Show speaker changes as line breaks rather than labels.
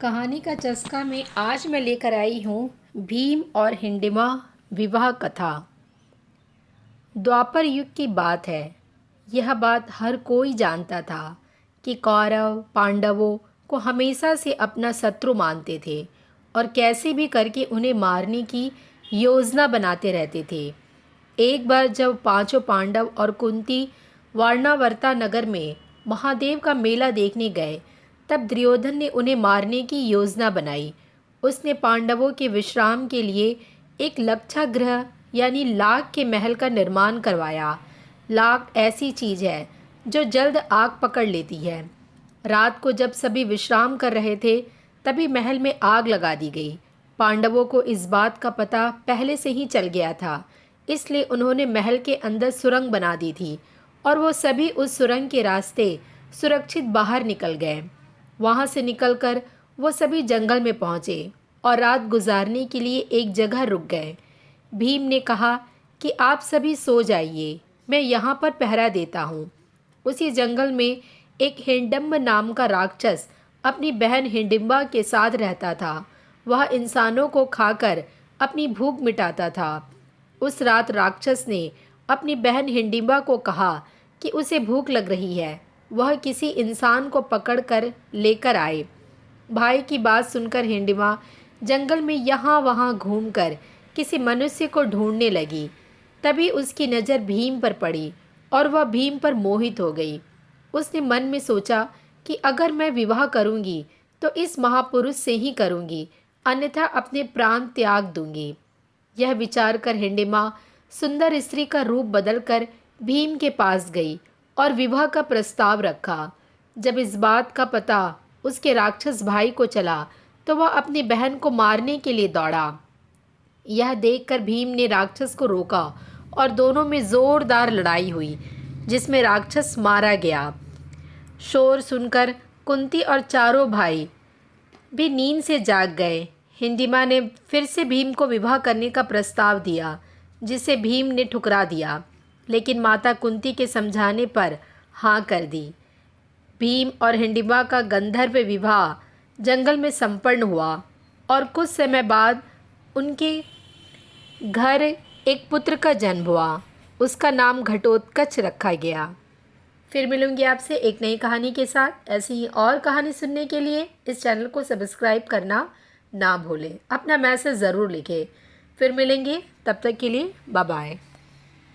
कहानी का चस्का में आज मैं लेकर आई हूँ भीम और हिंडिमा विवाह कथा। द्वापर युग की बात है। यह बात हर कोई जानता था कि कौरव पांडवों को हमेशा से अपना शत्रु मानते थे और कैसे भी करके उन्हें मारने की योजना बनाते रहते थे। एक बार जब पांचों पांडव और कुंती वारणावर्ता नगर में महादेव का मेला देखने गए, तब दुर्योधन ने उन्हें मारने की योजना बनाई। उसने पांडवों के विश्राम के लिए एक लक्षागृह यानी लाख के महल का निर्माण करवाया। लाख ऐसी चीज है जो जल्द आग पकड़ लेती है। रात को जब सभी विश्राम कर रहे थे, तभी महल में आग लगा दी गई। पांडवों को इस बात का पता पहले से ही चल गया था, इसलिए उन्होंने महल के अंदर सुरंग बना दी थी और वो सभी उस सुरंग के रास्ते सुरक्षित बाहर निकल गए। वहाँ से निकलकर वो सभी जंगल में पहुँचे और रात गुजारने के लिए एक जगह रुक गए। भीम ने कहा कि आप सभी सो जाइए, मैं यहाँ पर पहरा देता हूँ। उसी जंगल में एक हिंडम्ब नाम का राक्षस अपनी बहन हिंडिम्बा के साथ रहता था। वह इंसानों को खाकर अपनी भूख मिटाता था। उस रात राक्षस ने अपनी बहन हिंडिम्बा को कहा कि उसे भूख लग रही है, वह किसी इंसान को पकड़कर लेकर आए। भाई की बात सुनकर हिंडिमा जंगल में यहाँ वहाँ घूमकर किसी मनुष्य को ढूंढने लगी। तभी उसकी नज़र भीम पर पड़ी और वह भीम पर मोहित हो गई। उसने मन में सोचा कि अगर मैं विवाह करूँगी तो इस महापुरुष से ही करूँगी, अन्यथा अपने प्राण त्याग दूंगी। यह विचार कर हिंडिमा सुंदर स्त्री का रूप बदलकर भीम के पास गई और विवाह का प्रस्ताव रखा। जब इस बात का पता उसके राक्षस भाई को चला तो वह अपनी बहन को मारने के लिए दौड़ा। यह देखकर भीम ने राक्षस को रोका और दोनों में जोरदार लड़ाई हुई, जिसमें राक्षस मारा गया। शोर सुनकर कुंती और चारों भाई भी नींद से जाग गए। हिंडिमा ने फिर से भीम को विवाह करने का प्रस्ताव दिया, जिसे भीम ने ठुकरा दिया, लेकिन माता कुंती के समझाने पर हाँ कर दी। भीम और हिंडिमा का गंधर्व विवाह जंगल में संपन्न हुआ और कुछ समय बाद उनके घर एक पुत्र का जन्म हुआ। उसका नाम घटोत्कच रखा गया। फिर मिलूंगी आपसे एक नई कहानी के साथ। ऐसी ही और कहानी सुनने के लिए इस चैनल को सब्सक्राइब करना ना भूलें। अपना मैसेज ज़रूर लिखें। फिर मिलेंगे, तब तक के लिए बाय बाय।